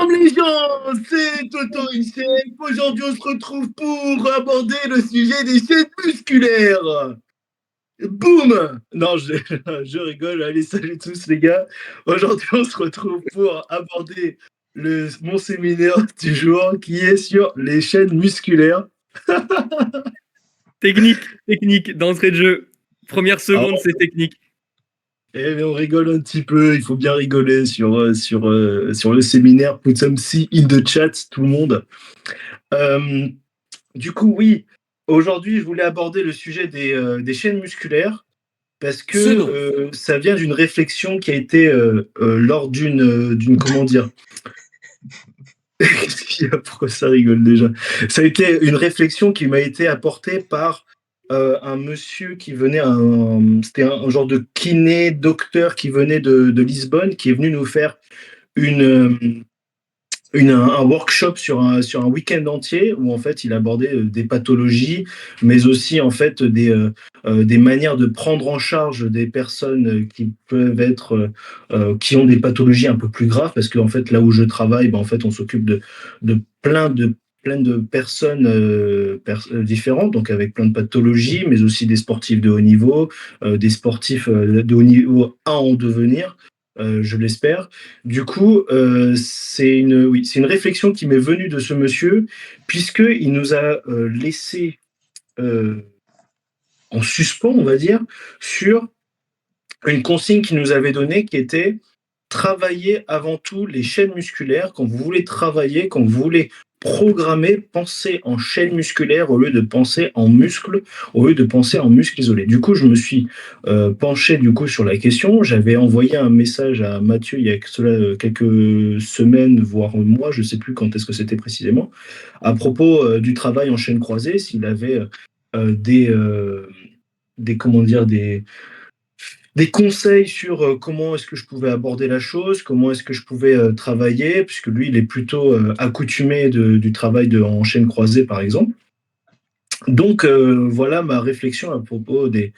Salam les gens, c'est Toto InShape. Aujourd'hui, on se retrouve pour aborder le sujet des chaînes musculaires. Boum! Non, je rigole. Allez, salut tous les gars. Aujourd'hui, on se retrouve pour aborder mon séminaire du jour qui est sur les chaînes musculaires. Technique, d'entrée de jeu. Première Ah, seconde, c'est technique. mais on rigole un petit peu, il faut bien rigoler sur le séminaire. Put some C in the chat, tout le monde. Euh, Du coup, oui, aujourd'hui, je voulais aborder le sujet des chaînes musculaires parce que Selon. ça vient d'une réflexion qui a été lors d'une comment dire. Qu'est-ce qu'il y a? Pourquoi ça rigole déjà? Ça a été une réflexion qui m'a été apportée par un monsieur qui venait, c'était un genre de kiné docteur qui venait de Lisbonne, qui est venu nous faire une, euh, un workshop sur un week-end entier où en fait il abordait des pathologies, mais aussi en fait des manières de prendre en charge des personnes qui peuvent être qui ont des pathologies un peu plus graves, parce qu'en fait là où je travaille, ben, en fait on s'occupe de plein de personnes différentes, donc avec plein de pathologies, mais aussi des sportifs de haut niveau, des sportifs de haut niveau à en devenir, je l'espère. Du coup, oui, c'est une réflexion qui m'est venue de ce monsieur, puisqu'il nous a laissé euh, en suspens, on va dire, sur une consigne qu'il nous avait donnée qui était: travailler avant tout les chaînes musculaires. Quand vous voulez travailler, quand vous voulez programmer, pensez en chaînes musculaires au lieu de penser en muscles, au lieu de penser en muscles isolés. Du coup, je me suis penché du coup sur la question. J'avais envoyé un message à Mathieu il y a cela quelques semaines, voire mois, je ne sais plus quand est-ce que c'était précisément, à propos du travail en chaîne croisée, s'il avait euh, des, euh, comment dire, des conseils sur comment est-ce que je pouvais aborder la chose, comment est-ce que je pouvais travailler, puisque lui, il est plutôt accoutumé du travail en chaîne croisée, par exemple. Donc, voilà ma réflexion à propos des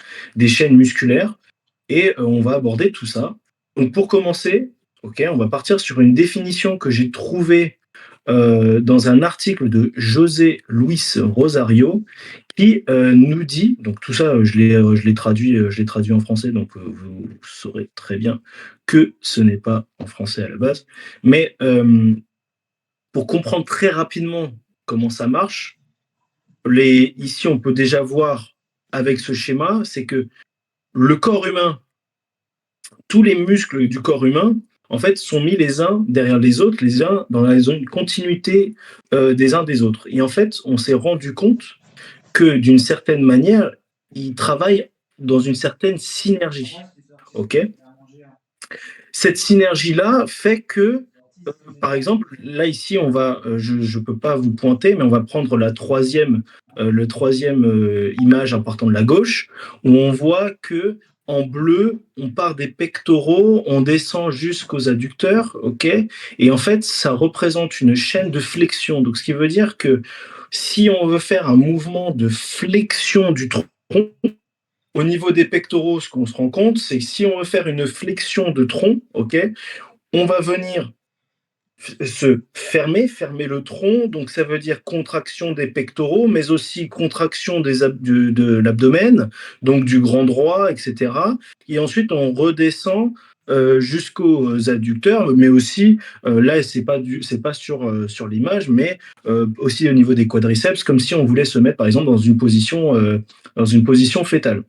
chaînes musculaires, et on va aborder tout ça. Donc, pour commencer, ok, on va partir sur une définition que j'ai trouvée dans un article de José Luis Rosario, qui nous dit, donc tout ça, je l'ai traduit en français, donc vous saurez très bien que ce n'est pas en français à la base, mais pour comprendre très rapidement comment ça marche, ici on peut déjà voir avec ce schéma, c'est que le corps humain, tous les muscles du corps humain, en fait, sont mis les uns derrière les autres, les uns dans une continuité des uns des autres. Et en fait, on s'est rendu compte que d'une certaine manière, ils travaillent dans une certaine synergie. Ok. Cette synergie-là fait que, par exemple, là ici, je ne peux pas vous pointer, mais on va prendre le troisième image en partant de la gauche, où on voit que en bleu, on part des pectoraux, on descend jusqu'aux adducteurs, ok. Et en fait, ça représente une chaîne de flexion. Donc, ce qui veut dire que si on veut faire un mouvement de flexion du tronc, au niveau des pectoraux, ce qu'on se rend compte, c'est que si on veut faire une flexion de tronc, ok, on va venir se fermer le tronc, donc ça veut dire contraction des pectoraux, mais aussi contraction de l'abdomen, donc du grand droit, etc. Et ensuite, on redescend jusqu'aux adducteurs, mais aussi, là, c'est pas sur l'image, mais aussi au niveau des quadriceps, comme si on voulait se mettre, par exemple, dans une position fétale.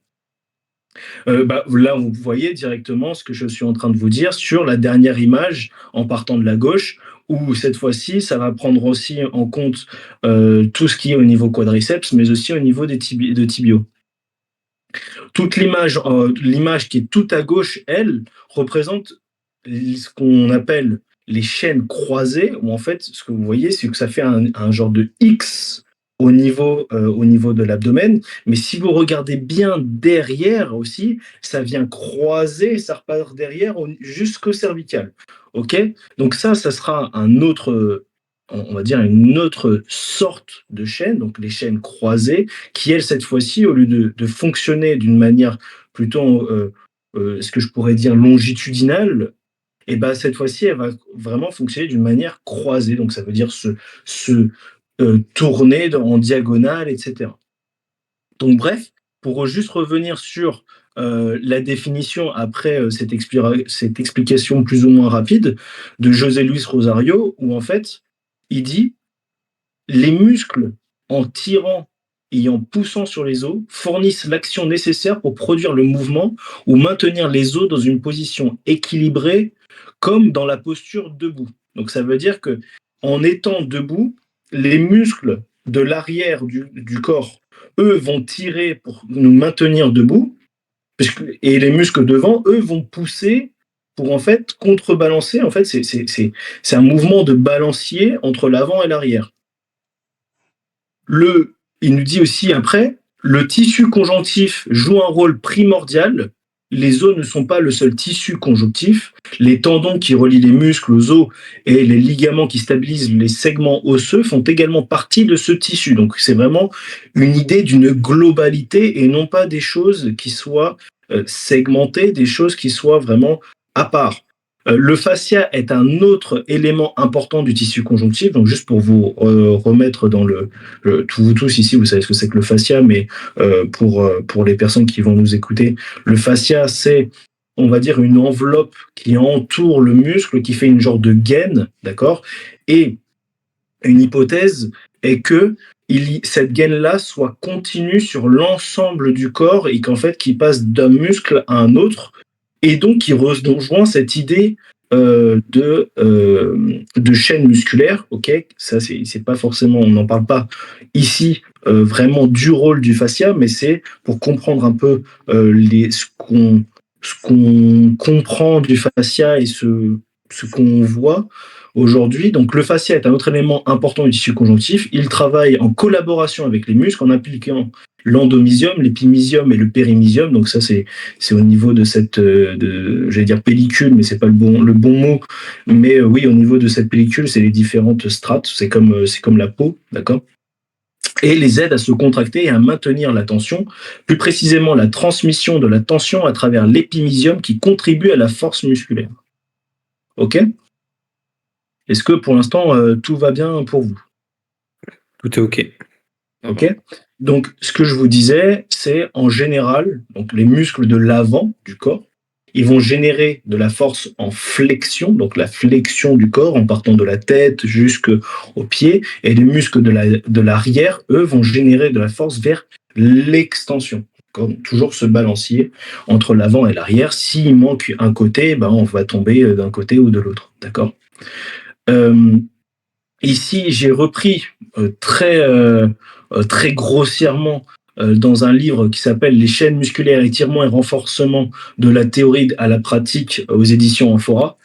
Là, vous voyez directement ce que je suis en train de vous dire sur la dernière image en partant de la gauche, où cette fois-ci, ça va prendre aussi en compte tout ce qui est au niveau quadriceps, mais aussi au niveau de tibiaux. Toute l'image qui est tout à gauche, elle, représente ce qu'on appelle les chaînes croisées, où en fait, ce que vous voyez, c'est que ça fait un genre de X au niveau de l'abdomen. Mais si vous regardez bien derrière aussi, ça vient croiser, ça repart derrière jusqu'au cervical. OK? Donc ça sera on va dire une autre sorte de chaîne, donc les chaînes croisées, qui, elles, cette fois-ci, au lieu de fonctionner d'une manière plutôt, ce que je pourrais dire longitudinale, et ben cette fois-ci, elle va vraiment fonctionner d'une manière croisée. Donc ça veut dire se tourner en diagonale, etc. Donc bref, pour juste revenir sur la définition après cette explication plus ou moins rapide de José Luis Rosario, où en fait, il dit les muscles, en tirant et en poussant sur les os, fournissent l'action nécessaire pour produire le mouvement ou maintenir les os dans une position équilibrée, comme dans la posture debout. Donc ça veut dire que en étant debout, les muscles de l'arrière du corps, eux, vont tirer pour nous maintenir debout, et les muscles devant, eux, vont pousser pour en fait contrebalancer. En fait, c'est un mouvement de balancier entre l'avant et l'arrière. Il nous dit aussi après, le tissu conjonctif joue un rôle primordial. Les os ne sont pas le seul tissu conjonctif. Les tendons qui relient les muscles aux os et les ligaments qui stabilisent les segments osseux font également partie de ce tissu. Donc c'est vraiment une idée d'une globalité et non pas des choses qui soient segmentées, des choses qui soient vraiment à part. Le fascia est un autre élément important du tissu conjonctif. Donc juste pour vous remettre dans vous tous ici, vous savez ce que c'est que le fascia, mais pour les personnes qui vont nous écouter, le fascia, c'est, on va dire, une enveloppe qui entoure le muscle, qui fait une genre de gaine, d'accord. Et une hypothèse est que cette gaine-là soit continue sur l'ensemble du corps et qu'en fait, qu'il passe d'un muscle à un autre, et donc qui rejoint cette idée de chaîne musculaire. Ok, ça c'est pas forcément, on n'en parle pas ici vraiment du rôle du fascia, mais c'est pour comprendre un peu ce qu'on comprend du fascia et ce qu'on voit aujourd'hui. Donc le fascia est un autre élément important du tissu conjonctif. Il travaille en collaboration avec les muscles en appliquant l'endomysium, l'épimysium et le périmysium. Donc ça, c'est au niveau de cette, j'allais dire pellicule, mais c'est pas le bon mot. Mais oui, au niveau de cette pellicule, c'est les différentes strates. C'est comme la peau, d'accord. Et les aide à se contracter et à maintenir la tension, plus précisément la transmission de la tension à travers l'épimysium qui contribue à la force musculaire. Ok. Est-ce que pour l'instant tout va bien pour vous? Tout est OK. Ok. Donc, ce que je vous disais, c'est en général, donc les muscles de l'avant du corps, ils vont générer de la force en flexion, donc la flexion du corps en partant de la tête jusqu'aux pieds, et les muscles de l'arrière, eux, vont générer de la force vers l'extension. Donc, toujours ce balancier entre l'avant et l'arrière. S'il manque un côté, ben, on va tomber d'un côté ou de l'autre. D'accord. Ici, j'ai repris très grossièrement dans un livre qui s'appelle Les chaînes musculaires, étirement et renforcement de la théorie à la pratique aux éditions Amphora,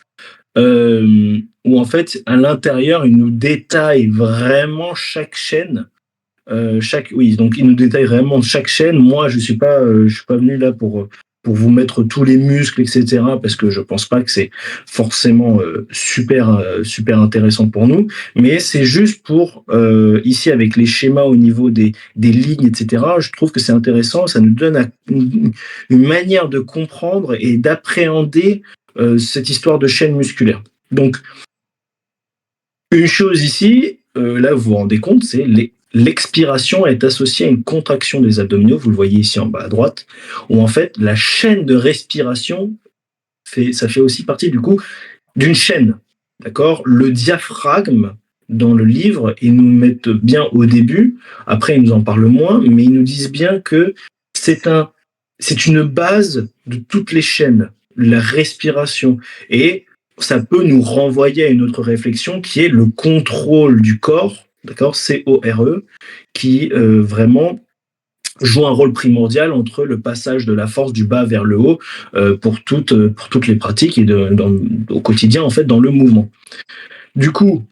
où en fait, à l'intérieur, il nous détaille vraiment chaque chaîne. Oui, donc il nous détaille vraiment chaque chaîne. Moi, je suis pas venu là pour vous mettre tous les muscles, etc. Parce que je pense pas que c'est forcément super intéressant pour nous. Mais c'est juste pour ici avec les schémas au niveau des lignes, etc. Je trouve que c'est intéressant. Ça nous donne une manière de comprendre et d'appréhender cette histoire de chaîne musculaire. Donc une chose ici, là vous vous rendez compte, c'est l'expiration est associée à une contraction des abdominaux, vous le voyez ici en bas à droite, où en fait la chaîne de respiration ça fait aussi partie du coup d'une chaîne, d'accord. Le diaphragme dans le livre, ils nous mettent bien au début, après ils nous en parlent moins, mais ils nous disent bien que c'est une base de toutes les chaînes, la respiration, et ça peut nous renvoyer à une autre réflexion qui est le contrôle du corps, d'accord, CORE, qui vraiment joue un rôle primordial entre le passage de la force du bas vers le haut pour toutes les pratiques et au quotidien en fait dans le mouvement. Du coup,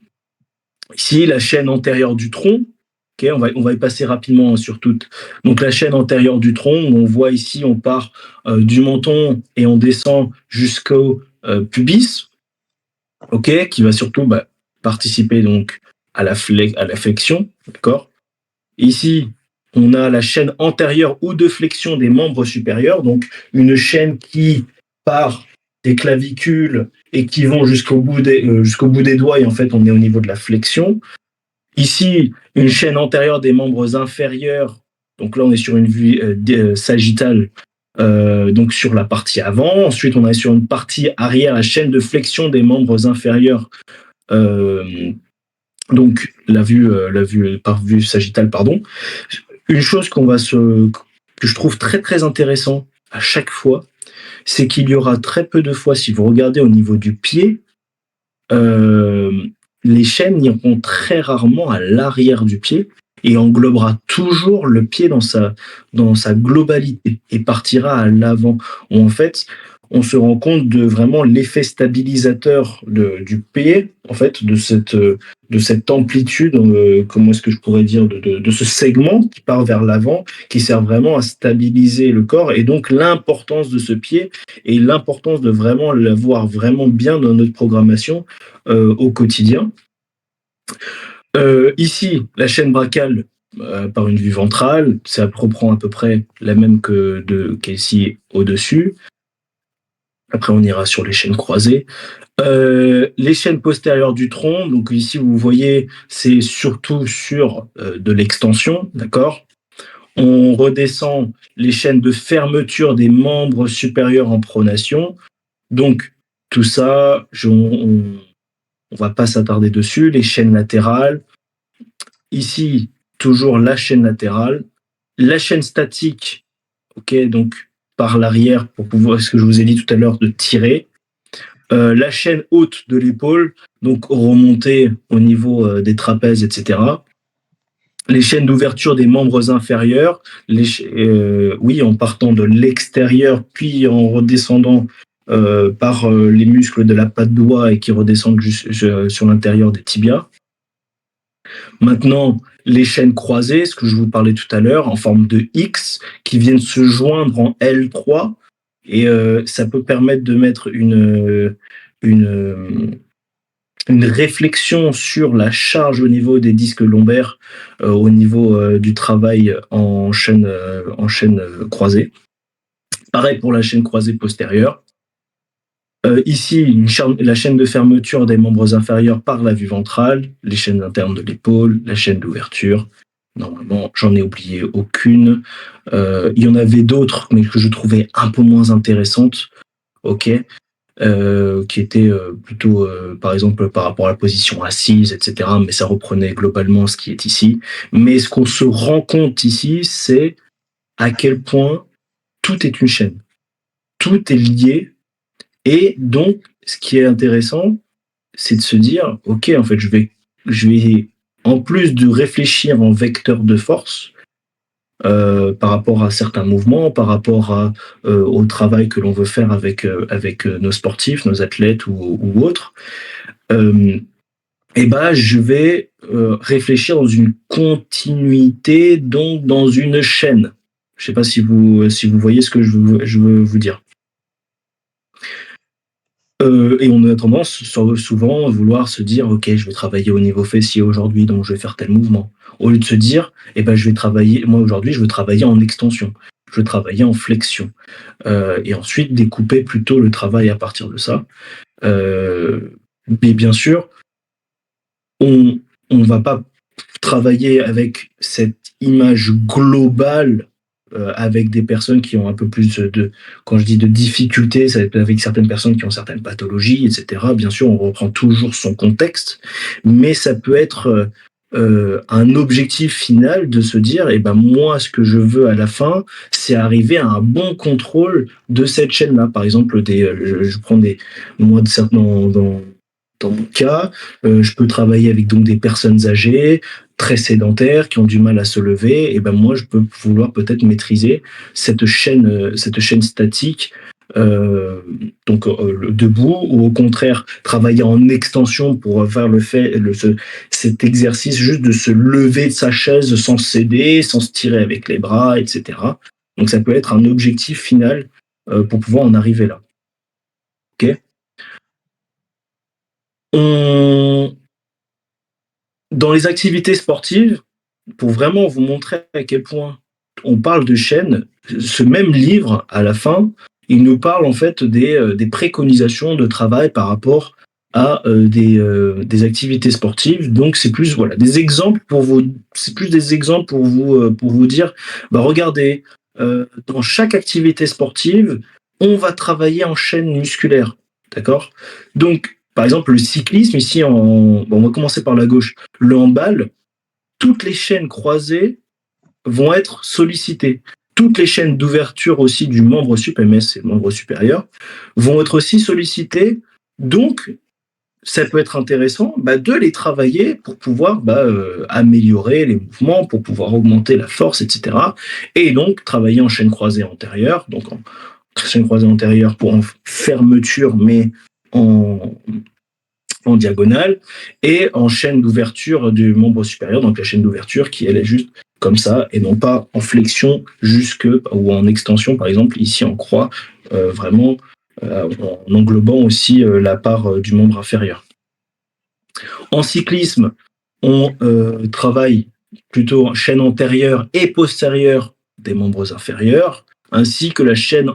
ici la chaîne antérieure du tronc, okay, on va y passer rapidement sur toutes. Donc la chaîne antérieure du tronc, on voit ici, on part du menton et on descend jusqu'au pubis, ok, qui va surtout participer donc à la flexion, d'accord. Ici, on a la chaîne antérieure ou de flexion des membres supérieurs, donc une chaîne qui part des clavicules et qui vont jusqu'au bout des doigts, et en fait, on est au niveau de la flexion. Ici, une chaîne antérieure des membres inférieurs. Donc là, on est sur une vue sagittale, donc sur la partie avant. Ensuite, on est sur une partie arrière, la chaîne de flexion des membres inférieurs. Donc la vue par vue sagittale, pardon. Une chose que je trouve très très intéressant à chaque fois, c'est qu'il y aura très peu de fois, si vous regardez au niveau du pied, euh, les chaînes iront très rarement à l'arrière du pied et englobera toujours le pied dans sa globalité et partira à l'avant. En fait, on se rend compte de vraiment l'effet stabilisateur du pied, en fait, de cette amplitude, comment est-ce que je pourrais dire, de ce segment qui part vers l'avant, qui sert vraiment à stabiliser le corps, et donc l'importance de ce pied et l'importance de vraiment l'avoir vraiment bien dans notre programmation au quotidien. Ici, la chaîne brachale par une vue ventrale, ça reprend à peu près la même qu'ici au-dessus. Après, on ira sur les chaînes croisées. Les chaînes postérieures du tronc, donc ici, vous voyez, c'est surtout sur de l'extension, d'accord. On redescend les chaînes de fermeture des membres supérieurs en pronation. Donc, tout ça, on va pas s'attarder dessus. Les chaînes latérales. Ici, toujours la chaîne latérale. La chaîne statique, ok, donc par l'arrière pour pouvoir, ce que je vous ai dit tout à l'heure, de tirer. La chaîne haute de l'épaule, donc remonter au niveau des trapèzes, etc. Les chaînes d'ouverture des membres inférieurs, oui, en partant de l'extérieur, puis en redescendant par les muscles de la patte doigt et qui redescendent sur l'intérieur des tibias. Maintenant, les chaînes croisées, ce que je vous parlais tout à l'heure, en forme de X, qui viennent se joindre en L3, et ça peut permettre de mettre une réflexion sur la charge au niveau des disques lombaires, au niveau du travail en chaîne croisée. Pareil pour la chaîne croisée postérieure. Ici, la chaîne de fermeture des membres inférieurs par la vue ventrale, les chaînes internes de l'épaule, la chaîne d'ouverture. Normalement, j'en ai oublié aucune. Il y en avait d'autres, mais que je trouvais un peu moins intéressantes. Ok, qui étaient plutôt, par exemple, par rapport à la position assise, etc. Mais ça reprenait globalement ce qui est ici. Mais ce qu'on se rend compte ici, c'est à quel point tout est une chaîne. Tout est lié. Et donc, ce qui est intéressant, c'est de se dire, ok, en fait, je vais, en plus de réfléchir en vecteur de force, par rapport à certains mouvements, par rapport au travail que l'on veut faire avec nos sportifs, nos athlètes ou autres, et ben, je vais réfléchir dans une continuité, donc dans une chaîne. Je ne sais pas si vous voyez ce que je veux vous dire. Et on a tendance souvent à vouloir se dire, ok, je vais travailler au niveau fessier aujourd'hui, donc je vais faire tel mouvement. Au lieu de se dire, eh ben, moi aujourd'hui, je veux travailler en extension, je veux travailler en flexion. Et ensuite, découper plutôt le travail à partir de ça. Mais bien sûr, on ne va pas travailler avec cette image globale avec des personnes qui ont un peu plus quand je dis de difficultés, ça va être avec certaines personnes qui ont certaines pathologies, etc. Bien sûr, on reprend toujours son contexte, mais ça peut être un objectif final de se dire, eh ben moi, ce que je veux à la fin, c'est arriver à un bon contrôle de cette chaîne-là. Par exemple, je prends moi de certains dans mon cas, je peux travailler avec donc des personnes âgées, très sédentaires, qui ont du mal à se lever. Et ben moi, je peux vouloir peut-être maîtriser cette chaîne statique, donc debout, ou au contraire travailler en extension pour faire cet exercice juste de se lever de sa chaise sans céder, sans se tirer avec les bras, etc. Donc ça peut être un objectif final pour pouvoir en arriver là. Ok. Dans les activités sportives, pour vraiment vous montrer à quel point on parle de chaîne, ce même livre, à la fin, il nous parle en fait des préconisations de travail par rapport à des activités sportives. Donc c'est plus voilà des exemples pour vous, c'est plus des exemples pour vous dire, bah regardez, dans chaque activité sportive, on va travailler en chaîne musculaire, d'accord? Donc par exemple le cyclisme ici bon, on va commencer par la gauche, le handball, toutes les chaînes croisées vont être sollicitées. Toutes les chaînes d'ouverture aussi du membre MS, c'est le membre supérieur, vont être aussi sollicitées. Donc, ça peut être intéressant de les travailler pour pouvoir améliorer les mouvements, pour pouvoir augmenter la force, etc. Et donc, travailler en chaîne croisée antérieure, donc en chaîne croisée antérieure pour en fermeture, mais en, en diagonale, et en chaîne d'ouverture du membre supérieur, donc la chaîne d'ouverture qui elle est juste comme ça, et non pas en flexion jusque, ou en extension par exemple, ici en croix, vraiment en englobant aussi la part du membre inférieur. En cyclisme, on travaille plutôt chaîne antérieure et postérieure des membres inférieurs, ainsi que la chaîne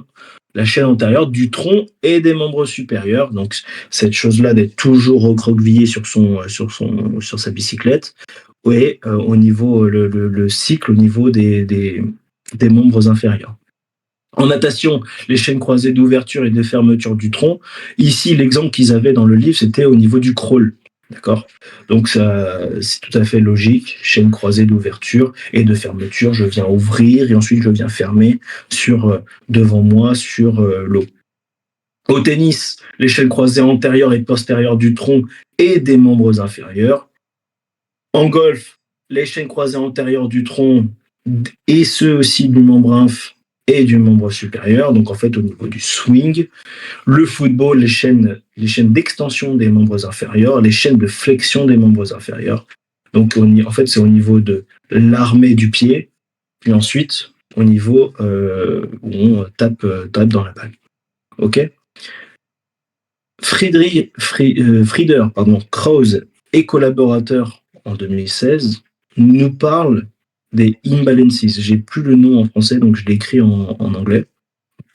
antérieure du tronc et des membres supérieurs. Donc cette chose-là d'être toujours recroquevillé sur sa bicyclette, et au niveau le cycle au niveau des membres inférieurs. En natation, les chaînes croisées d'ouverture et de fermeture du tronc. Ici, l'exemple qu'ils avaient dans le livre, c'était au niveau du crawl. D'accord? Donc, ça, c'est tout à fait logique. Chaîne croisée d'ouverture et de fermeture. Je viens ouvrir et ensuite je viens fermer devant moi sur l'eau. Au tennis, les chaînes croisées antérieures et postérieures du tronc et des membres inférieurs. En golf, les chaînes croisées antérieures du tronc et ceux aussi du membre inf et du membre supérieur, donc en fait au niveau du swing. Le football, les chaînes d'extension des membres inférieurs, les chaînes de flexion des membres inférieurs. Donc en fait c'est au niveau de l'armée du pied, puis ensuite au niveau où on tape dans la balle. Ok. Frieder, Krause et collaborateurs en 2016 nous parle des imbalances. J'ai plus le nom en français, donc je l'écris en anglais.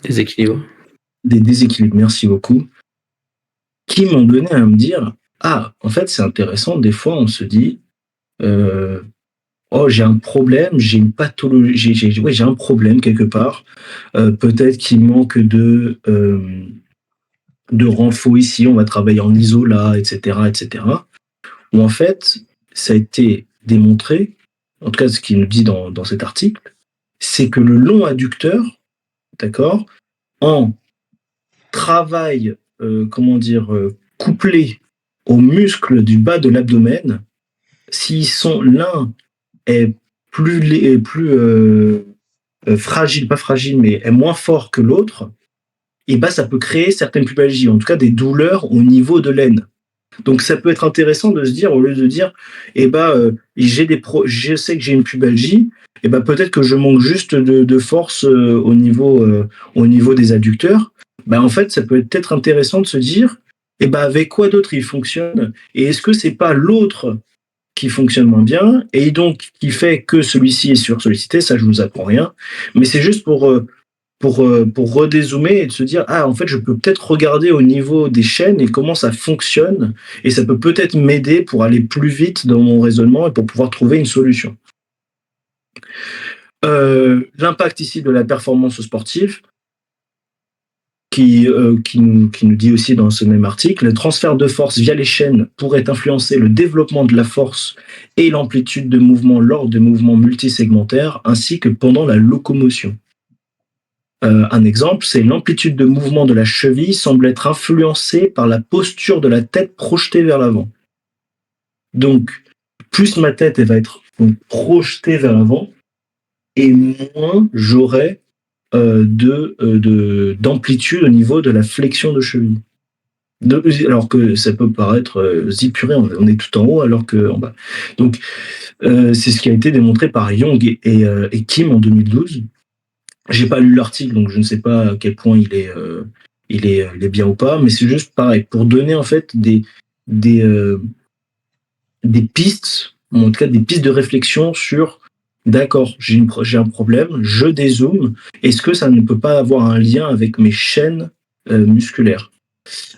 Déséquilibre. Des déséquilibres, merci beaucoup. Qui m'ont donné à me dire, en fait, c'est intéressant. Des fois, on se dit, oh, j'ai un problème, j'ai une pathologie, j'ai un problème quelque part. Peut-être qu'il manque de renfort ici, on va travailler en iso là, etc., etc. Où en fait, ça a été démontré, en tout cas ce qu'il nous dit dans cet article, c'est que le long adducteur, d'accord, en travail, couplé aux muscles du bas de l'abdomen, s'ils sont l'un est plus fragile, pas fragile, mais est moins fort que l'autre, et ça peut créer certaines pubalgies, en tout cas des douleurs au niveau de l'aine. Donc ça peut être intéressant de se dire, au lieu de dire, je sais que j'ai une pubalgie, peut-être que je manque juste de force au niveau des adducteurs. En fait, ça peut être intéressant de se dire, avec quoi d'autre il fonctionne, et est-ce que c'est pas l'autre qui fonctionne moins bien, et donc qui fait que celui-ci est sursollicité. Ça, je vous apprends rien, mais c'est juste pour redézoomer et de se dire, en fait, je peux peut-être regarder au niveau des chaînes et comment ça fonctionne, et ça peut peut-être m'aider pour aller plus vite dans mon raisonnement et pour pouvoir trouver une solution. L'impact ici de la performance sportive, qui nous dit aussi dans ce même article, le transfert de force via les chaînes pourrait influencer le développement de la force et l'amplitude de mouvement lors de mouvements multisegmentaires, ainsi que pendant la locomotion. Un exemple, c'est l'amplitude de mouvement de la cheville semble être influencée par la posture de la tête projetée vers l'avant. Donc, plus ma tête va être projetée vers l'avant, et moins j'aurai d'amplitude au niveau de la flexion de cheville. Alors que ça peut paraître zipuré, on est tout en haut alors qu'en bas. Donc, c'est ce qui a été démontré par Young et Kim en 2012. J'ai pas lu l'article, donc je ne sais pas à quel point il est bien ou pas, mais c'est juste pareil, pour donner en fait des pistes, en tout cas des pistes de réflexion sur d'accord, j'ai un problème, je dézoome. Est-ce que ça ne peut pas avoir un lien avec mes chaînes musculaires?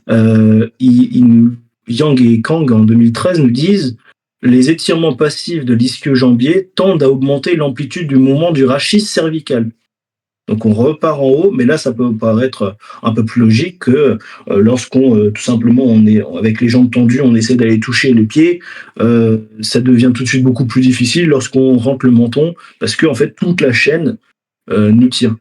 Yang et Kang en 2013 nous disent les étirements passifs de l'ischio-jambier tendent à augmenter l'amplitude du mouvement du rachis cervical. Donc on repart en haut, mais là ça peut paraître un peu plus logique que lorsqu'on tout simplement on est avec les jambes tendues, on essaie d'aller toucher les pieds, ça devient tout de suite beaucoup plus difficile lorsqu'on rentre le menton parce que en fait toute la chaîne nous tire.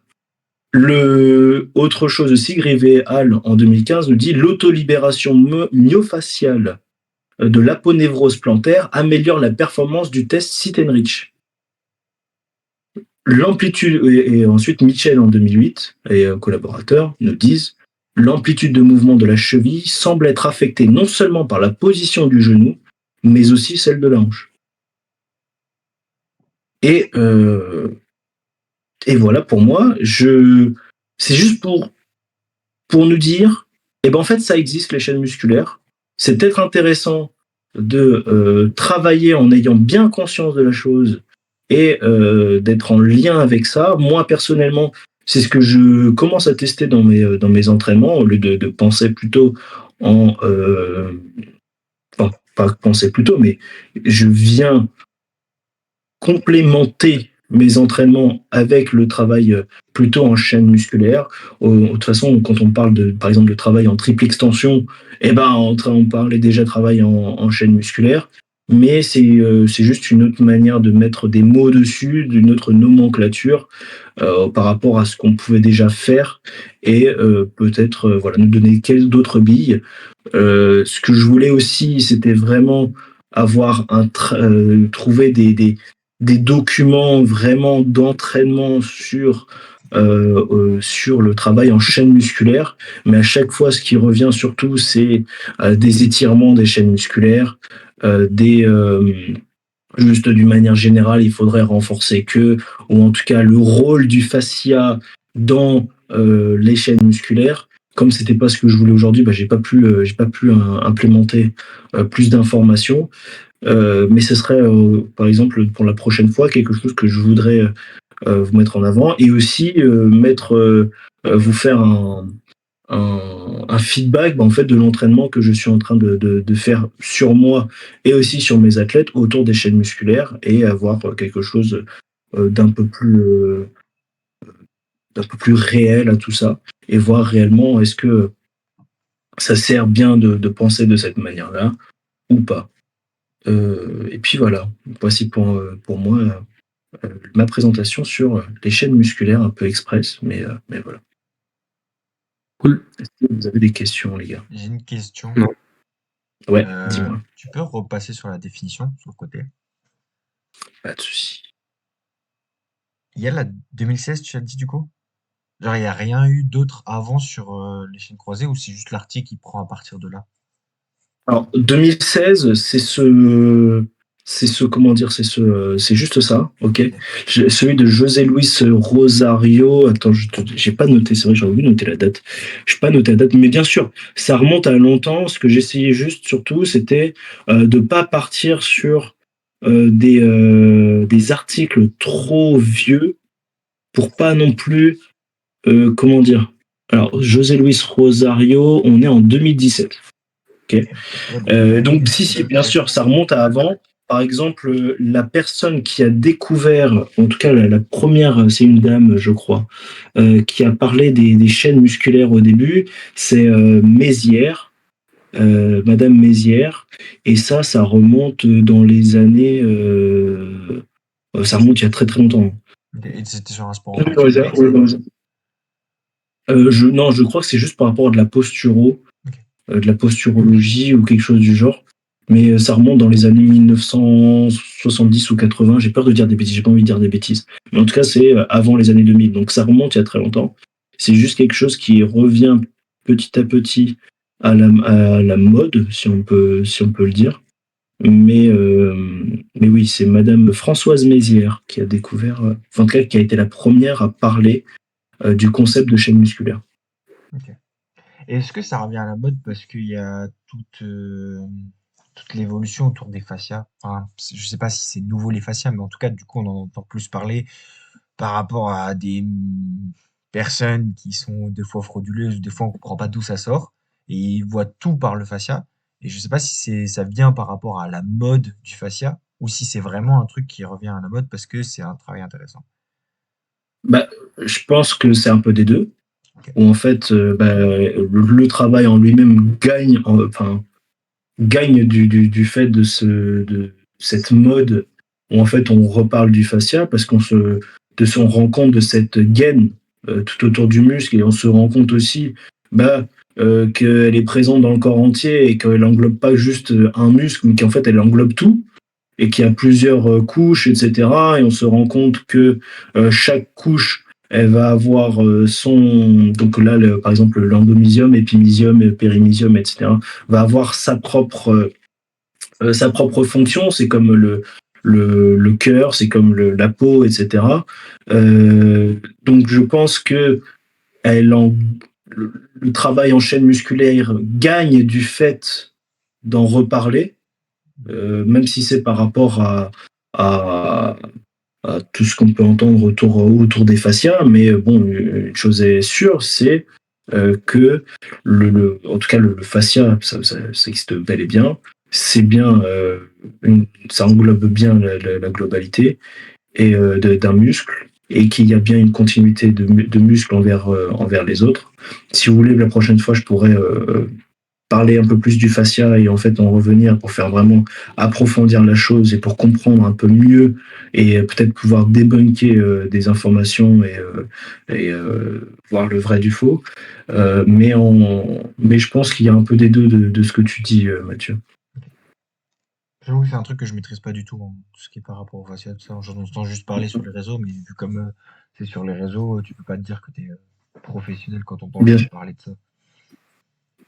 Le autre chose aussi, Grivet et Hall en 2015 nous dit l'autolibération myofaciale de l'aponévrose plantaire améliore la performance du test Sit-and-Reach. L'amplitude, et ensuite Mitchell en 2008 et collaborateurs nous disent l'amplitude de mouvement de la cheville semble être affectée non seulement par la position du genou, mais aussi celle de la hanche. Et, euh, et voilà pour moi, c'est juste pour nous dire, eh ben en fait ça existe les chaînes musculaires. C'est peut-être intéressant de travailler en ayant bien conscience de la chose et d'être en lien avec ça. Moi, personnellement, c'est ce que je commence à tester dans mes entraînements, au lieu de penser plutôt en... enfin, pas penser plutôt, mais je viens complémenter mes entraînements avec le travail plutôt en chaîne musculaire. De toute façon, quand on parle par exemple de travail en triple extension, eh ben, on parlait déjà de travail en chaîne musculaire, mais c'est juste une autre manière de mettre des mots dessus, d'une autre nomenclature par rapport à ce qu'on pouvait déjà faire et peut-être voilà, nous donner quelques d'autres billes. Ce que je voulais aussi, c'était vraiment avoir trouver des documents vraiment d'entraînement sur le travail en chaîne musculaire. Mais à chaque fois, ce qui revient surtout, c'est des étirements des chaînes musculaires, juste d'une manière générale, il faudrait renforcer ou en tout cas le rôle du fascia dans les chaînes musculaires. Comme c'était pas ce que je voulais aujourd'hui, bah, j'ai pas pu implémenter plus d'informations. Mais ce serait, par exemple, pour la prochaine fois, quelque chose que je voudrais vous mettre en avant et aussi vous faire un feedback en fait de l'entraînement que je suis en train de faire sur moi et aussi sur mes athlètes autour des chaînes musculaires et avoir quelque chose d'un peu plus réel à tout ça et voir réellement est-ce que ça sert bien de penser de cette manière-là ou pas. Et puis voilà, voici pour moi ma présentation sur les chaînes musculaires un peu express, mais voilà. Cool. Est-ce que vous avez des questions, les gars? J'ai une question. Non. Ouais, dis-moi. Tu peux repasser sur la définition, sur le côté? Pas de souci. Il y a la 2016, tu as dit du coup? Genre, il n'y a rien eu d'autre avant sur les chaînes croisées ou c'est juste l'article qui prend à partir de là? Alors 2016, comment dire, c'est juste ça, ok. Ok. Celui de José Luis Rosario. Attends, j'ai pas noté, c'est vrai, j'aurais voulu noter la date. Je n'ai pas noté la date, mais bien sûr, ça remonte à longtemps. Ce que j'essayais juste surtout, c'était de pas partir sur des articles trop vieux pour pas non plus, comment dire. Alors José Luis Rosario, on est en 2017. Ok. Ouais, Donc, si, bien sûr, ça remonte à avant. Par exemple, la personne qui a découvert, en tout cas la première, c'est une dame, je crois, qui a parlé des chaînes musculaires au début, c'est Mézières, Madame Mézières. Et ça remonte dans les années. Ça remonte il y a très très longtemps. Et c'était sur un sport en Oui, particulier? non, je crois que c'est juste par rapport à de la posturo, Ok. de la posturologie ou quelque chose du genre. Mais ça remonte dans les années 1970 ou 80. J'ai peur de dire des bêtises, j'ai pas envie de dire des bêtises. Mais en tout cas, c'est avant les années 2000. Donc ça remonte il y a très longtemps. C'est juste quelque chose qui revient petit à petit à la mode, si on peut le dire. Mais oui, c'est Madame Françoise Mézières qui a découvert, enfin, en tout cas, qui a été la première à parler du concept de chaîne musculaire. Ok. Et est-ce que ça revient à la mode parce qu'il y a toute l'évolution autour des fascias. Enfin, je sais pas si c'est nouveau les fascias, mais en tout cas, du coup, on en entend plus parler par rapport à des personnes qui sont des fois frauduleuses, des fois on comprend pas d'où ça sort, et ils voient tout par le fascia. Et je sais pas si ça vient par rapport à la mode du fascia, ou si c'est vraiment un truc qui revient à la mode parce que c'est un travail intéressant. Bah, je pense que c'est un peu des deux. Ok. Où en fait, le travail en lui-même enfin, gagne du fait de cette mode où en fait on reparle du fascia parce on rend compte de cette gaine tout autour du muscle et on se rend compte aussi bah, qu'elle est présente dans le corps entier et qu'elle englobe pas juste un muscle mais qu'en fait elle englobe tout et qu'il y a plusieurs couches, etc. Et on se rend compte que chaque couche, elle va avoir donc là, par exemple, l'endomysium, épimysium, périmysium, etc., va avoir sa propre fonction. C'est comme le cœur, c'est comme la peau, etc. Donc je pense que elle en, le travail en chaîne musculaire gagne du fait d'en reparler même si c'est par rapport à, à tout ce qu'on peut entendre autour des fascias. Mais bon, une chose est sûre, c'est que en tout cas le fascia, ça existe bel et bien. C'est bien, ça englobe bien la globalité d'un muscle et qu'il y a bien une continuité de muscles envers les autres. Si vous voulez, la prochaine fois, je pourrais parler un peu plus du fascia et en fait en revenir pour faire vraiment approfondir la chose et pour comprendre un peu mieux et peut-être pouvoir débunker des informations et voir le vrai du faux. Mais je pense qu'il y a un peu des deux de ce que tu dis, Mathieu. J'avoue que c'est un truc que je maîtrise pas du tout, hein, tout ce qui est par rapport au fascia, tout ça. J'en entends juste parler sur les réseaux, mais vu comme c'est sur les réseaux, tu peux pas te dire que tu es professionnel quand on entend Bien, juste parler de ça.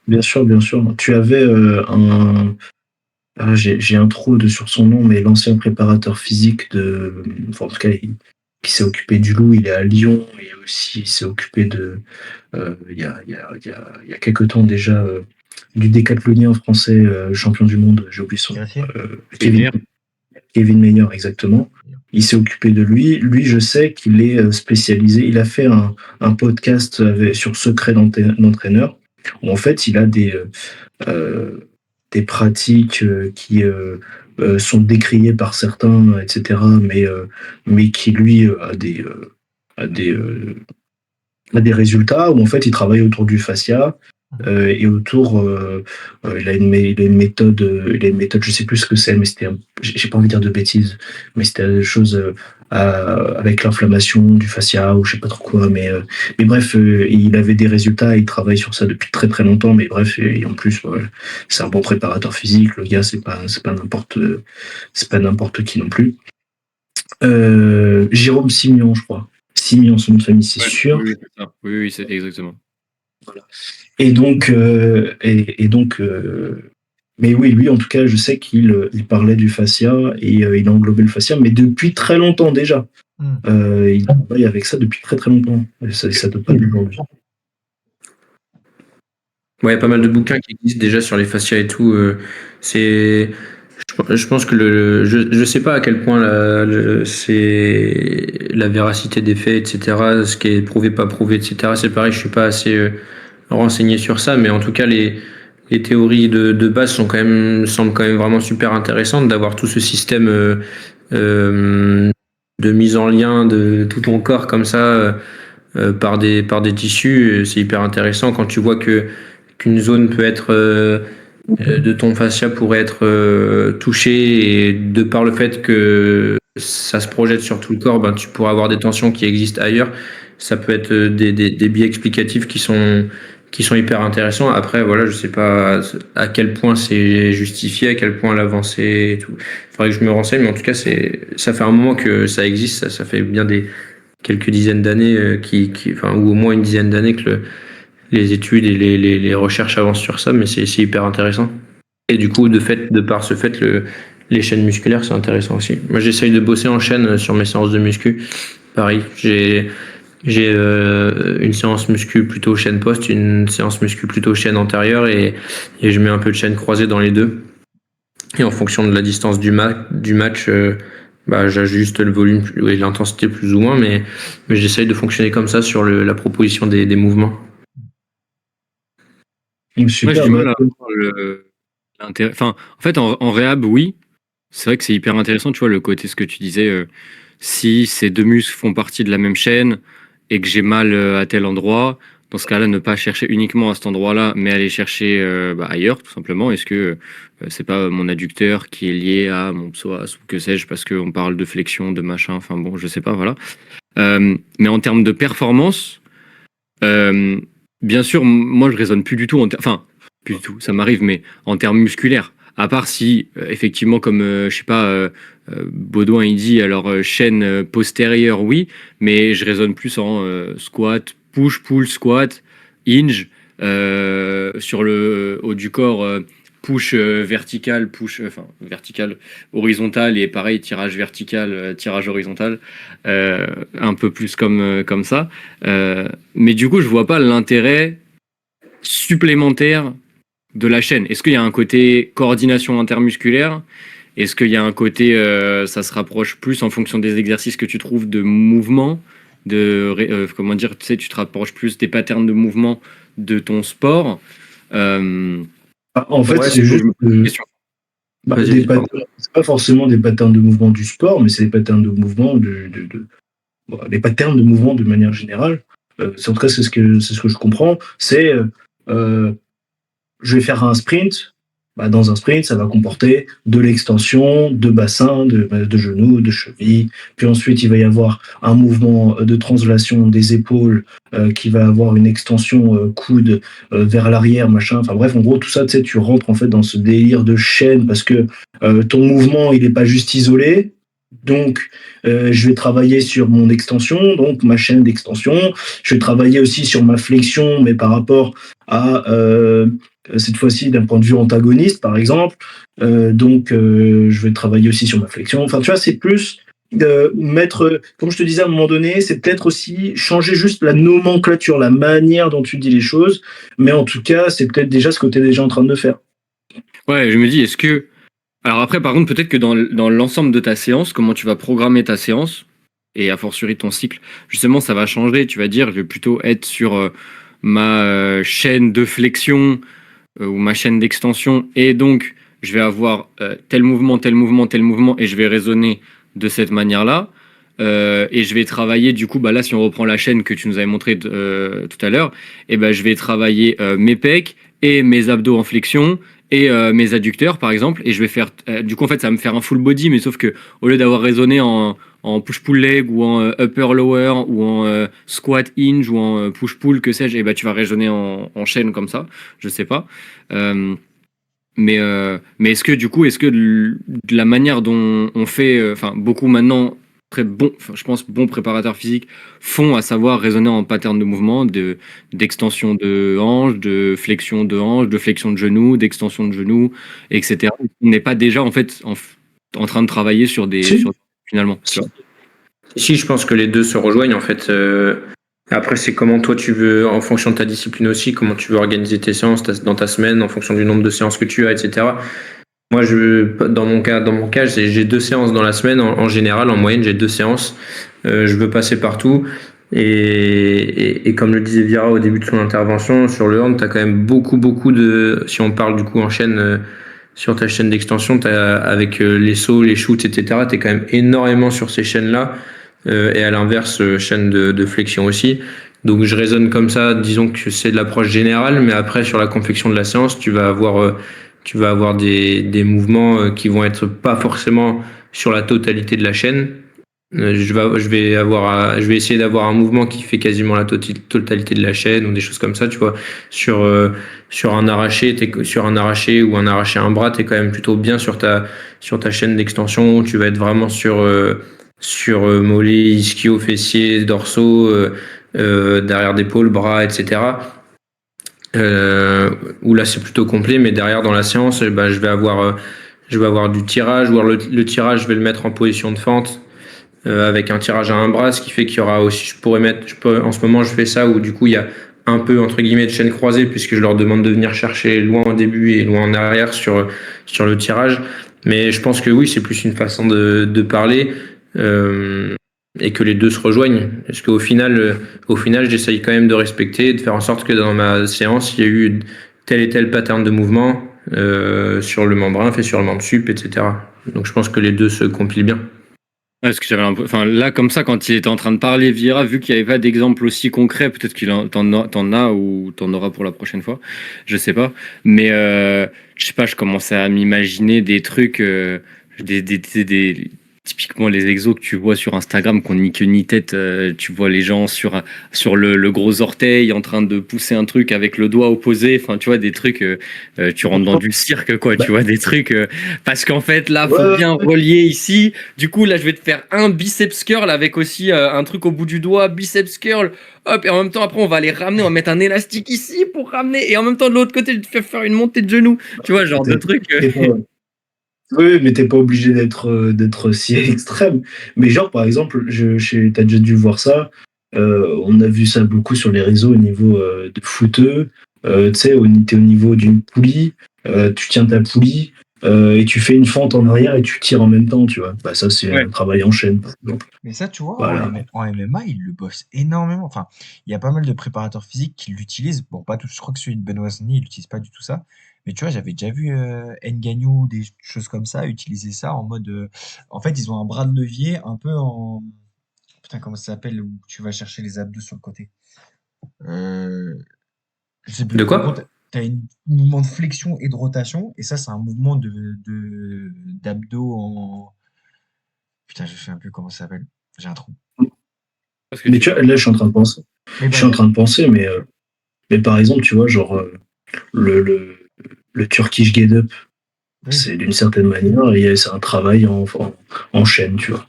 bien sûr, bien sûr. Tu avais j'ai un trou sur son nom, mais l'ancien préparateur physique enfin, en tout cas, qui s'est occupé du Loup, il est à Lyon et aussi il s'est occupé il y a quelques temps déjà du décathlonien français champion du monde, j'ai oublié son nom, Gracier? Kevin, Kevin Mayer, exactement. Il s'est occupé de lui. Lui, je sais qu'il est spécialisé. Il a fait un podcast sur secret d'entraîneur où en fait il a euh, des pratiques qui sont décriées par certains, etc., mais qui lui a a des résultats où en fait il travaille autour du fascia Mhm. et autour il a une méthode je sais plus ce que c'est mais j'ai pas envie de dire de bêtises mais c'était des choses avec l'inflammation du fascia ou je sais pas trop quoi mais bref il avait des résultats il travaille sur ça depuis très très longtemps mais bref et en plus voilà, c'est un bon préparateur physique le gars c'est pas n'importe qui non plus Jérôme Simion je crois Simion son nom de famille c'est Ouais, sûr. oui, c'est ça. Oui, oui, c'est exactement. Et donc, mais oui, lui, en tout cas, je sais qu'il parlait du fascia et il englobait le fascia, mais depuis très longtemps déjà. Hmm. Il travaille avec ça depuis très très longtemps. Et ça doit pas d'aujourd'hui. Ouais, il y a pas mal de bouquins qui existent déjà sur les fascias et tout. C'est, je pense que je sais pas à quel point c'est la véracité des faits, etc. Ce qui est prouvé, pas prouvé, etc. C'est pareil, je suis pas assez renseigné sur ça, mais en tout cas les théories de base semblent quand même vraiment super intéressantes d'avoir tout ce système de mise en lien de tout ton corps comme ça. Par des tissus, c'est hyper intéressant quand tu vois qu'une zone peut être de ton fascia pourrait être touchée et de par le fait que ça se projette sur tout le corps, ben, tu pourras avoir des tensions qui existent ailleurs. Ça peut être des biais explicatifs qui sont hyper intéressants. Après, voilà, je sais pas à quel point c'est justifié, à quel point l'avancée et tout. Il faudrait que je me renseigne, mais en tout cas, ça fait un moment que ça existe, ça fait bien quelques dizaines d'années, enfin, ou au moins une dizaine d'années que les études et les recherches avancent sur ça, mais c'est hyper intéressant. Et du coup, de par ce fait, les chaînes musculaires, c'est intéressant aussi. Moi, j'essaye de bosser en chaîne sur mes séances de muscu. Pareil, j'ai une séance muscu plutôt chaîne poste, une séance muscu plutôt chaîne antérieure et je mets un peu de chaîne croisée dans les deux. Et en fonction de la distance du match, j'ajuste le volume et l'intensité plus ou moins, mais j'essaye de fonctionner comme ça sur la proposition des mouvements. Moi, j'ai Super, du mal à voir l'intérêt. Enfin, en fait, en réhab, oui, c'est vrai que c'est hyper intéressant, tu vois, le côté, ce que tu disais, si ces deux muscles font partie de la même chaîne et que j'ai mal à tel endroit, dans ce cas-là, ne pas chercher uniquement à cet endroit-là, mais aller chercher ailleurs, tout simplement. Est-ce que c'est pas mon adducteur qui est lié à mon psoas ou que sais-je, parce qu'on parle de flexion, de machin, enfin bon, je sais pas, voilà. Mais en termes de performance, bien sûr, moi je raisonne plus du tout, enfin, plus du tout, ça m'arrive, mais en termes musculaires. À part si, effectivement, comme, je sais pas, Baudouin il dit, alors chaîne postérieure, oui, mais je raisonne plus en squat, push, pull, squat, hinge, sur le haut du corps, push vertical, push, enfin vertical, horizontal, et pareil, tirage vertical, tirage horizontal, un peu plus comme ça. Mais du coup, je vois pas l'intérêt supplémentaire de la chaîne. Est-ce qu'il y a un côté coordination intermusculaire? Est-ce qu'il y a un côté, ça se rapproche plus en fonction des exercices que tu trouves de mouvement, comment dire, tu sais, tu te rapproches plus des patterns de mouvement de ton sport. En fait, Ouais, c'est juste Question. Vas-y, pardon. c'est pas forcément des patterns de mouvement du sport, mais c'est des patterns de mouvement les patterns de mouvement de manière générale. En tout cas, c'est ce que je comprends. C'est je vais faire un sprint. Dans un sprint, ça va comporter de l'extension, de bassin, de genoux, de cheville. Puis ensuite, il va y avoir un mouvement de translation des épaules qui va avoir une extension coude vers l'arrière, machin. Enfin bref, en gros, tout ça, tu sais, tu rentres en fait dans ce délire de chaîne parce que ton mouvement, il n'est pas juste isolé. Donc, je vais travailler sur mon extension, donc ma chaîne d'extension. Je vais travailler aussi sur ma flexion, mais par rapport à cette fois-ci d'un point de vue antagoniste, par exemple. Je vais travailler aussi sur ma flexion. Enfin, tu vois, c'est plus mettre, comme je te disais à un moment donné, c'est peut-être aussi changer juste la nomenclature, la manière dont tu dis les choses, mais en tout cas, c'est peut-être déjà ce que tu es déjà en train de faire. Ouais, je me dis, est-ce que... Alors après, par contre, peut-être que dans l'ensemble de ta séance, comment tu vas programmer ta séance, et a fortiori ton cycle, justement, ça va changer. Tu vas dire, je vais plutôt être sur ma chaîne de flexion ou ma chaîne d'extension, et donc je vais avoir tel mouvement, tel mouvement, tel mouvement, et je vais raisonner de cette manière-là. Et je vais travailler, du coup, là, si on reprend la chaîne que tu nous avais montré tout à l'heure, et je vais travailler mes pecs et mes abdos en flexion et mes adducteurs, par exemple, et je vais faire, du coup, en fait, ça va me faire un full body, mais sauf que au lieu d'avoir raisonné en push-pull leg ou en upper-lower ou en squat hinge ou en push-pull, que sais-je, et tu vas raisonner en chaîne comme ça, je sais pas. Mais est-ce que du coup, de la manière dont on fait, enfin beaucoup maintenant, très bon, je pense bons préparateurs physiques font, à savoir raisonner en pattern de mouvement, d'extension de hanche, de flexion de genou, d'extension de genou, etc. On n'est pas déjà en fait en train de travailler sur finalement. Tu vois. Si, je pense que les deux se rejoignent en fait. Après, c'est comment toi tu veux, en fonction de ta discipline aussi, comment tu veux organiser tes séances dans ta semaine, en fonction du nombre de séances que tu as, etc. Moi, dans mon cas, j'ai 2 séances dans la semaine. En général, en moyenne, j'ai 2 séances. Je veux passer partout. Et comme le disait Vira au début de son intervention, sur le hand, tu as quand même beaucoup de... Si on parle du coup en chaîne, sur ta chaîne d'extension, avec les sauts, les shoots, etc., tu es quand même énormément sur ces chaînes-là. Et à l'inverse, chaîne de flexion aussi. Donc je raisonne comme ça, disons que c'est de l'approche générale, mais après sur la confection de la séance, tu vas avoir des mouvements qui vont être pas forcément sur la totalité de la chaîne. Je vais essayer d'avoir un mouvement qui fait quasiment la totalité de la chaîne ou des choses comme ça, tu vois. Sur un arraché, ou un arraché à un bras, t'es quand même plutôt bien sur ta chaîne d'extension. Tu vas être vraiment sur mollets, ischio, fessiers, dorsaux, derrière d'épaule, bras, etc. Où là c'est plutôt complet, mais derrière dans la séance, je vais avoir du tirage, ou alors le tirage, je vais le mettre en position de fente avec un tirage à un bras, ce qui fait qu'il y aura aussi, en ce moment je fais ça où du coup il y a un peu entre guillemets de chaîne croisée, puisque je leur demande de venir chercher loin au début et loin en arrière sur le tirage. Mais je pense que oui, c'est plus une façon de parler, et que les deux se rejoignent. Parce qu'au final, j'essaye quand même de respecter, de faire en sorte que dans ma séance, il y a eu tel et tel pattern de mouvement sur le membre inf et sur le membre sup, etc. Donc je pense que les deux se compilent bien. Ouais, parce que enfin là comme ça quand il était en train de parler Vieira, vu qu'il n'y avait pas d'exemple aussi concret, peut-être t'en as ou t'en auras pour la prochaine fois, je sais pas. Mais je sais pas, je commençais à m'imaginer des trucs, typiquement les exos que tu vois sur Instagram qu'on ni queue ni tête. Tu vois les gens sur le gros orteil en train de pousser un truc avec le doigt opposé. Enfin, tu vois des trucs. Tu rentres dans du cirque, quoi. Tu vois des trucs. Parce qu'en fait, là, faut bien relier ici. Du coup, là, je vais te faire un biceps curl avec aussi un truc au bout du doigt, biceps curl. Hop, et en même temps, après, on va les ramener. On va mettre un élastique ici pour ramener. Et en même temps, de l'autre côté, je te fais faire une montée de genoux. Tu vois, genre de trucs. Oui, mais t'es pas obligé d'être si extrême. Mais genre, par exemple, t'as déjà dû voir ça. On a vu ça beaucoup sur les réseaux au niveau de footeux. Tu sais, t'es au niveau d'une poulie. Tu tiens ta poulie et tu fais une fente en arrière et tu tires en même temps, tu vois. Bah, ça, c'est Ouais. un travail en chaîne, par exemple. Mais ça, tu vois, Voilà. en MMA, ils le bossent énormément. Enfin, il y a pas mal de préparateurs physiques qui l'utilisent. Bon, pas tous. Je crois que celui de Benoît Zani, il n'utilise pas du tout ça. Mais tu vois, j'avais déjà vu Ngannou, des choses comme ça, utiliser ça en mode. En fait, ils ont un bras de levier un peu en. Putain, comment ça s'appelle où tu vas chercher les abdos sur le côté? Euh, je sais De plus. En gros, quoi? t'as un mouvement de flexion et de rotation. Et ça, c'est un mouvement d'abdos en. Putain, je sais un peu comment ça s'appelle. J'ai un trou. Parce que Mais tu tu veux. vois, là, je suis en train de penser. Mais Je suis en bah, train de penser, mais par exemple, tu vois, genre, le, le, le Turkish Get Up, oui. c'est d'une certaine manière, c'est un travail en chaîne, tu vois.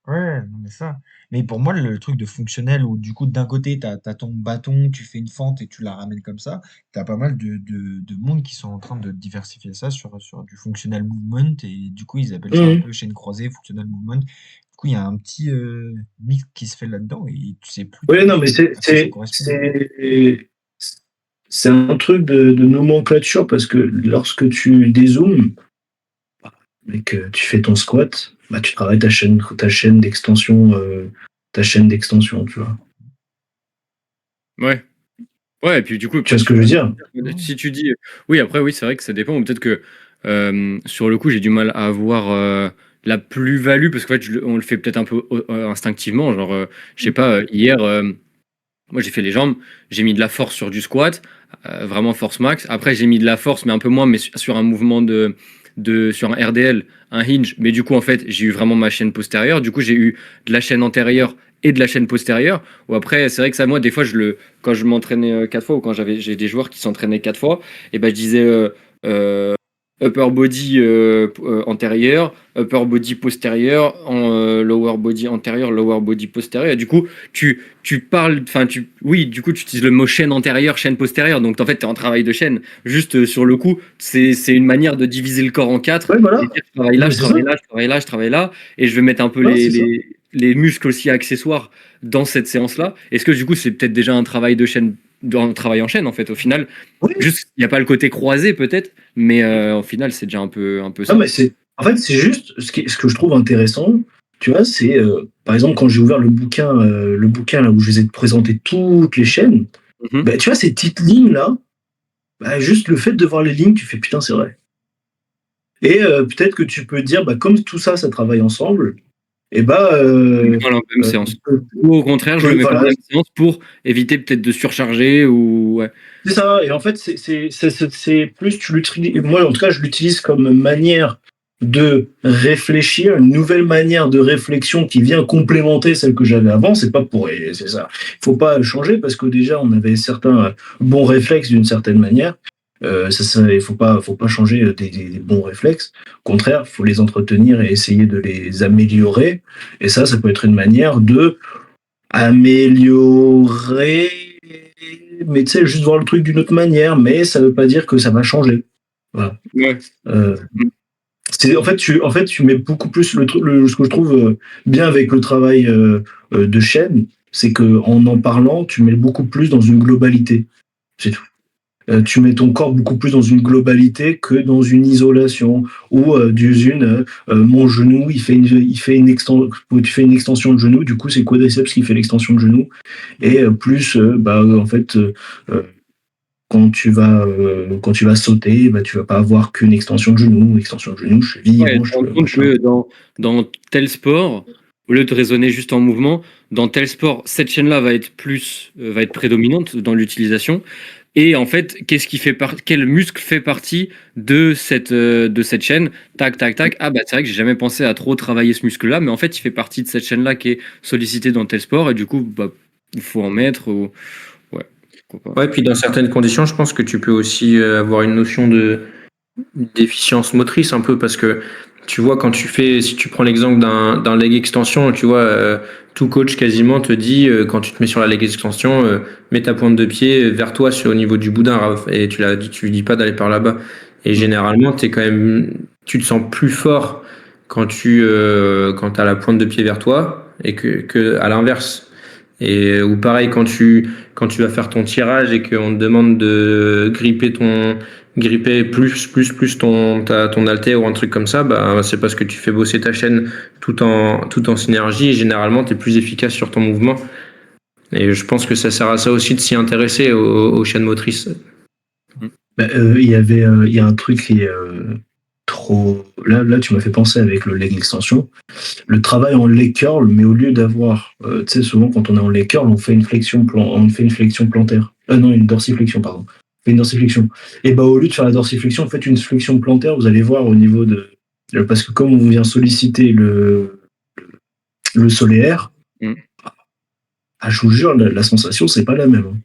Ouais, non, mais ça. Mais pour moi, le truc de fonctionnel où du coup, d'un côté, t'as ton bâton, tu fais une fente et tu la ramènes comme ça, t'as pas mal de monde qui sont en train de diversifier ça sur du functional movement et du coup, ils appellent ça un Mhm. peu chaîne croisée, functional movement. Du coup, il y a un petit mix qui se fait là-dedans et tu sais plus Oui, trop non, mais à quoi ça correspond. c'est un truc de nomenclature parce que lorsque tu dézoomes et que tu fais ton squat, bah, tu travailles ta chaîne d'extension, tu vois. Ouais. Ouais, et puis du coup, Tu après, vois ce que je veux dire? si tu dis. Oui, après, oui, c'est vrai que ça dépend. Ou peut-être que sur le coup, j'ai du mal à avoir la plus-value, parce qu'en fait, on le fait peut-être un peu instinctivement. Genre, je sais pas, hier, moi, j'ai fait les jambes, j'ai mis de la force sur du squat, vraiment force max. Après, j'ai mis de la force, mais un peu moins, mais sur un mouvement sur un RDL, un hinge. Mais du coup, en fait, j'ai eu vraiment ma chaîne postérieure. Du coup, j'ai eu de la chaîne antérieure et de la chaîne postérieure. Ou après, c'est vrai que ça, moi, des fois, quand je m'entraînais 4 fois ou quand j'ai des joueurs qui s'entraînaient 4 fois, et ben, je disais euh, upper body antérieur, upper body postérieur, lower body antérieur, lower body postérieur. Et du coup, tu parles, enfin, oui, du coup, tu utilises le mot chaîne antérieure, chaîne postérieure. Donc, en fait, tu es en travail de chaîne. Juste sur le coup, c'est une manière de diviser le corps en quatre Ouais, et voilà. dire, je travaille Non, là, mais je c'est ça. travaille là, je travaille là, je travaille là. Et je vais mettre un peu Ouais, c'est ça. les muscles aussi accessoires dans cette séance-là. Est-ce que, du coup, c'est peut-être déjà un travail de chaîne, un travail en chaîne, en fait, au final? Oui. Juste, il n'y a pas le côté croisé, peut-être, mais au final, c'est déjà un peu Non, ça. mais en fait, c'est juste ce que je trouve intéressant, tu vois, c'est par exemple quand j'ai ouvert le bouquin là où je vous ai présenté toutes les chaînes, Mhm. bah, tu vois ces petites lignes là, bah, juste le fait de voir les lignes, tu fais putain, c'est vrai. Et peut-être que tu peux dire, bah, comme tout ça, ça travaille ensemble, et bah, Dans la même séance. peut- Ou au contraire, je le mets pas en voilà, même séance pour éviter peut-être de surcharger ou ouais. c'est ça. Et en fait, c'est plus tu l'utilises. Moi, en tout cas, je l'utilise comme manière de réfléchir, une nouvelle manière de réflexion qui vient complémenter celle que j'avais avant. C'est pas pour, et c'est ça. Il faut pas changer parce que déjà, on avait certains bons réflexes d'une certaine manière. Il faut pas changer des bons réflexes. Au contraire, il faut les entretenir et essayer de les améliorer. Et ça peut être une manière de améliorer, mais tu sais, juste voir le truc d'une autre manière, mais ça veut pas dire que ça va changer. Voilà. Ouais. Euh, en fait, tu mets beaucoup plus ce que je trouve bien avec le travail de chaîne, c'est que en parlant, tu mets beaucoup plus dans une globalité. C'est tout. Tu mets ton corps beaucoup plus dans une globalité que dans une isolation ou mon genou, tu fais une extension de genou, du coup c'est quadriceps qui fait l'extension de genou et en fait quand tu vas sauter, tu vas pas avoir qu'une extension de genou, cheville, Ouais, hanche, te rendre compte machin. que dans tel sport, au lieu de raisonner juste en mouvement, dans tel sport, cette chaîne-là va être prédominante dans l'utilisation. Et en fait, quel muscle fait partie de cette chaîne? Tac, tac, tac. Ah bah c'est vrai que j'ai jamais pensé à trop travailler ce muscle-là, mais en fait, il fait partie de cette chaîne-là qui est sollicitée dans tel sport, et du coup, bah, il faut en mettre. Ouais, pourquoi pas. Ouais, puis dans certaines conditions, je pense que tu peux aussi avoir une notion de déficience motrice un peu parce que tu vois si tu prends l'exemple d'un leg extension, tu vois, tout coach quasiment te dit quand tu te mets sur la leg extension, mets ta pointe de pied vers toi au niveau du boudin, Raph, et tu lui dis pas d'aller par là-bas. Et généralement, tu te sens plus fort quand t'as la pointe de pied vers toi et que à l'inverse. Ou pareil quand tu vas faire ton tirage et qu'on te demande de gripper plus ton haltère ou un truc comme ça, bah, c'est parce que tu fais bosser ta chaîne tout en synergie et généralement tu es plus efficace sur ton mouvement. Et je pense que ça sert à ça aussi de s'y intéresser aux chaînes motrices. Il y a un truc qui est trop. Là, tu m'as fait penser avec le leg extension. Le travail en leg curl, mais au lieu d'avoir, tu sais, souvent quand on est en leg curl, on fait une flexion plantaire. Non, une dorsiflexion, pardon. On fait une dorsiflexion. Et bah, au lieu de faire la dorsiflexion, faites une flexion plantaire. Vous allez voir au niveau de. Parce que comme on vient solliciter le solaire, Mm. je vous jure, la sensation, c'est pas la même.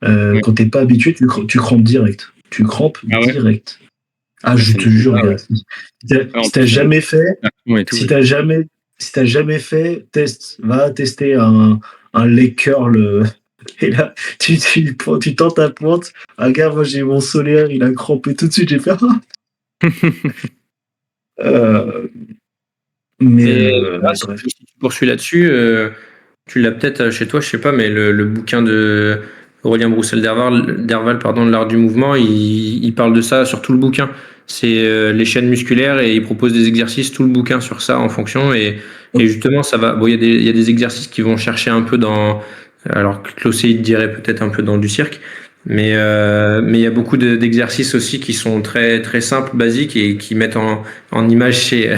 Ouais. Quand t'es pas habitué, tu crampes direct. Tu crampes Ah ouais? direct. Ah, Ouais, je te jure, gars. En Si t'as plus, jamais fait, et tout, si ouais. t'as jamais fait, va tester un leg curl. Et là, tu tends ta pointe. Ah, gars, moi j'ai mon solaire, il a crampé tout de suite. J'ai fait ah. Euh, mais bref. Si tu poursuis là-dessus, tu l'as peut-être chez toi, je sais pas, mais le bouquin de Aurélien Broussel-Derval, pardon, de l'art du mouvement, il parle de ça sur tout le bouquin. C'est les chaînes musculaires et il propose des exercices, tout le bouquin sur ça en fonction. Et justement, ça va. Bon, il y a des exercices qui vont chercher un peu alors que Clossé, il dirait peut-être un peu dans du cirque. Mais il y a beaucoup d'exercices aussi qui sont très, très simples, basiques et qui mettent en image ces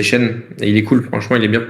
chaînes. Et il est cool, franchement, il est bien.